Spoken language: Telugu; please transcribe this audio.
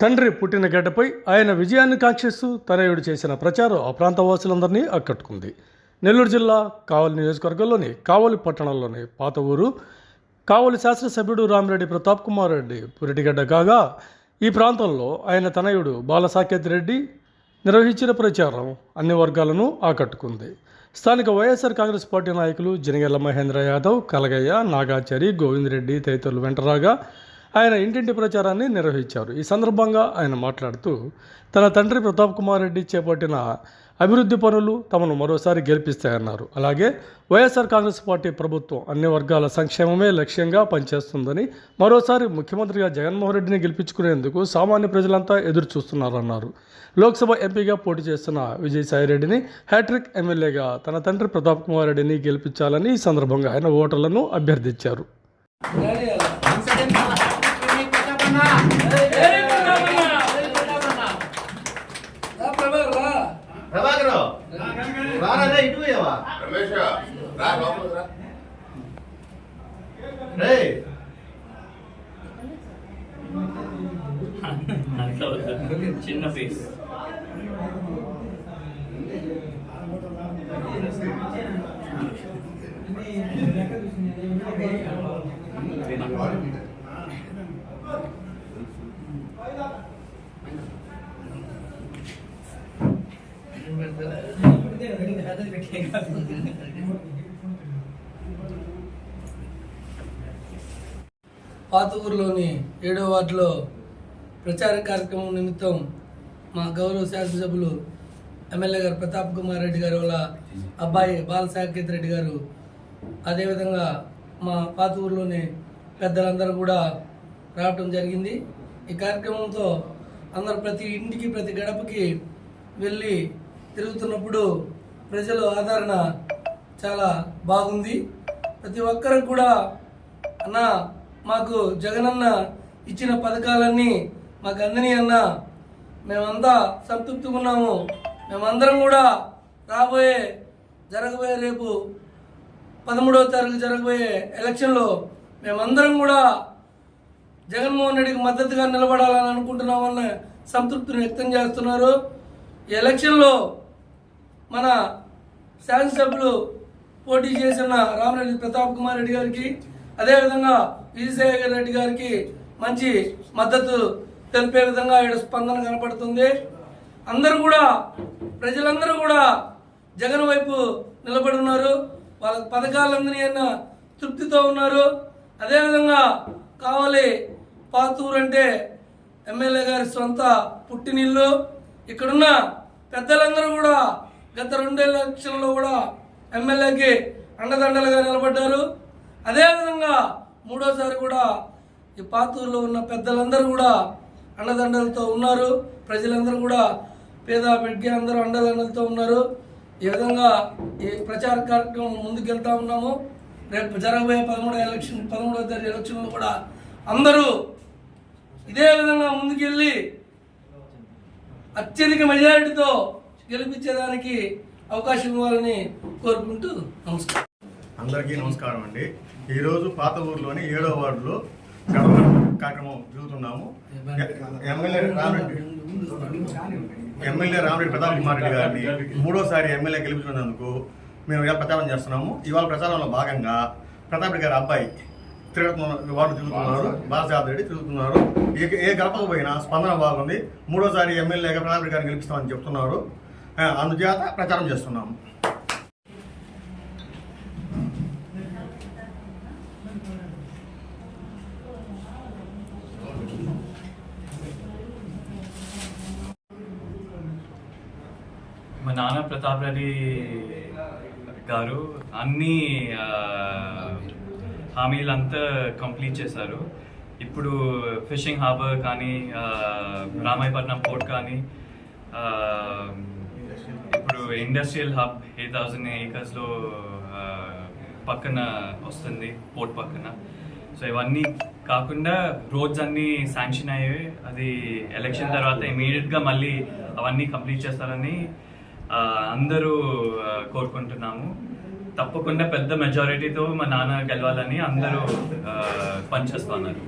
తండ్రి పుట్టిన గడ్డపై ఆయన విజయాన్ని కాంక్షిస్తూ తనయుడు చేసిన ప్రచారం ఆ ప్రాంత వాసులందరినీ ఆకట్టుకుంది. నెల్లూరు జిల్లా కావలి నియోజకవర్గంలోని కావలి పట్టణంలోని పాత ఊరు కావలి శాసనసభ్యుడు రామిరెడ్డి ప్రతాప్ కుమార్ రెడ్డి పురిటిగడ్డ కాగా ఈ ప్రాంతంలో ఆయన తనయుడు బాలసాకేత్ రెడ్డి నిర్వహించిన ప్రచారం అన్ని వర్గాలను ఆకట్టుకుంది. స్థానిక వైఎస్ఆర్ కాంగ్రెస్ పార్టీ నాయకులు జనగెళ్ల మహేంద్ర యాదవ్, కలగయ్య, నాగాచారి, గోవిందరెడ్డి తదితరులు వెంటరాగా ఆయన ఇంటింటి ప్రచారాన్ని నిర్వహించారు. ఈ సందర్భంగా ఆయన మాట్లాడుతూ తన తండ్రి ప్రతాప్ కుమార్ రెడ్డి చేపట్టిన అభివృద్ధి పనులు తమను మరోసారి గెలిపిస్తాయన్నారు. అలాగే వైఎస్ఆర్ కాంగ్రెస్ పార్టీ ప్రభుత్వం అన్ని వర్గాల సంక్షేమమే లక్ష్యంగా పనిచేస్తుందని, మరోసారి ముఖ్యమంత్రిగా జగన్మోహన్ రెడ్డిని గెలిపించుకునేందుకు సామాన్య ప్రజలంతా ఎదురు చూస్తున్నారన్నారు. లోక్సభ ఎంపీగా పోటీ చేస్తున్న విజయసాయిరెడ్డిని హ్యాట్రిక్ ఎమ్మెల్యేగా తన తండ్రి ప్రతాప్ కుమార్ రెడ్డిని గెలిపించాలని ఈ సందర్భంగా ఆయన ఓటర్లను అభ్యర్థించారు. చిన్న ఫేస్ పాత ఊరిలోని 7వ వార్డులో ప్రచార కార్యక్రమం నిమిత్తం మా గౌరవ శాసనసభ్యులు ఎమ్మెల్యే గారు ప్రతాప్ కుమార్ రెడ్డి గారు వాళ్ళ అబ్బాయి బాలసాకేత్ రెడ్డి గారు, అదేవిధంగా మా పాత ఊరిలోని పెద్దలందరూ కూడా రావటం జరిగింది. ఈ కార్యక్రమంతో అందరూ ప్రతి ఇంటికి ప్రతి గడపకి వెళ్ళి తిరుగుతున్నప్పుడు ప్రజల ఆదరణ చాలా బాగుంది. ప్రతి ఒక్కరికి కూడా అన్న మాకు జగనన్న ఇచ్చిన పథకాలన్నీ మాకు అందని అన్న, మేమంతా సంతృప్తిగా ఉన్నాము. మేమందరం కూడా జరగబోయే రేపు 13వ తారీఖు జరగబోయే ఎలక్షన్లో మేమందరం కూడా జగన్మోహన్ రెడ్డికి మద్దతుగా నిలబడాలని అనుకుంటున్నామన్న సంతృప్తిని వ్యక్తం చేస్తున్నారు. ఈ ఎలక్షన్లో మన శాసనసభ్యులు పోటీ చేసిన రామిరెడ్డి ప్రతాప్ కుమార్ రెడ్డి గారికి, అదేవిధంగా విజయసాయి రెడ్డి గారికి మంచి మద్దతు తెలిపే విధంగా ఇక్కడ స్పందన కనపడుతుంది. అందరూ కూడా ప్రజలందరూ కూడా జగన్ వైపు నిలబడి ఉన్నారు. వాళ్ళ పథకాలందరినీ అన్న తృప్తితో ఉన్నారు. అదేవిధంగా కావలి పాతూరు అంటే ఎమ్మెల్యే గారి సొంత పుట్టినిల్లు. ఇక్కడున్న పెద్దలందరూ కూడా గత 2 ఎలక్షన్లో కూడా ఎమ్మెల్యేకి అండదండలుగా నిలబడ్డారు. అదేవిధంగా 3వసారి కూడా ఈ పాతూరులో ఉన్న పెద్దలందరూ కూడా అండదండలతో ఉన్నారు. ప్రజలందరూ కూడా పేద బిడ్డ అందరూ అండదండలతో ఉన్నారు. ఈ విధంగా ఈ ప్రచార కార్యక్రమం ముందుకెళ్తా ఉన్నాము. రేపు జరగబోయే 13వ తారీఖు ఎలక్షన్లో కూడా అందరూ ఇదే విధంగా ముందుకెళ్ళి అత్యధిక మెజారిటీతో గెలిపించేదానికి అవకాశం ఇవ్వాలని కోరుకుంటూ నమస్కారం. అందరికీ నమస్కారం అండి. ఈరోజు పాత ఊర్లోని 7వ వార్డులో గడప కార్యక్రమం జరుగుతున్నాము. ఎమ్మెల్యే రామిరెడ్డి ప్రతాప్ కుమార్ రెడ్డి గారిని 3వసారి ఎమ్మెల్యే గెలిపించినందుకు మేము ఇలా ప్రచారం చేస్తున్నాము. ఇవాళ ప్రచారంలో భాగంగా ప్రతాప్ రెడ్డి గారి అబ్బాయి వార్డు తిరుగుతున్నారు, బాలసాకేత్ రెడ్డి తిరుగుతున్నారు. ఏ గడపకు పోయినా స్పందన బాగుంది. 3వసారి ఎమ్మెల్యేగా ప్రతాప్ రెడ్డి గారిని గెలిపిస్తామని చెప్తున్నారు. అందుచేత ప్రచారం చేస్తున్నాము. మా నాన్న ప్రతాప్ రెడ్డి గారు అన్ని హామీలంతా కంప్లీట్ చేశారు. ఇప్పుడు ఫిషింగ్ హార్బర్ కానీ, రామాయపట్నం పోర్ట్ కానీ, ఇప్పుడు ఇండస్ట్రియల్ హబ్ 8,000 ఏకర్స్లో పక్కన వస్తుంది, పోర్ట్ పక్కన. సో ఇవన్నీ కాకుండా రోడ్స్ అన్నీ శాంక్షన్ అయ్యాయి. అది ఎలక్షన్ తర్వాత ఇమీడియట్గా మళ్ళీ అవన్నీ కంప్లీట్ చేస్తారని అందరూ కోరుకుంటున్నాము. తప్పకుండా పెద్ద మెజారిటీతో మా నాన్న గెలవాలని అందరూ పనిచేస్తున్నారు.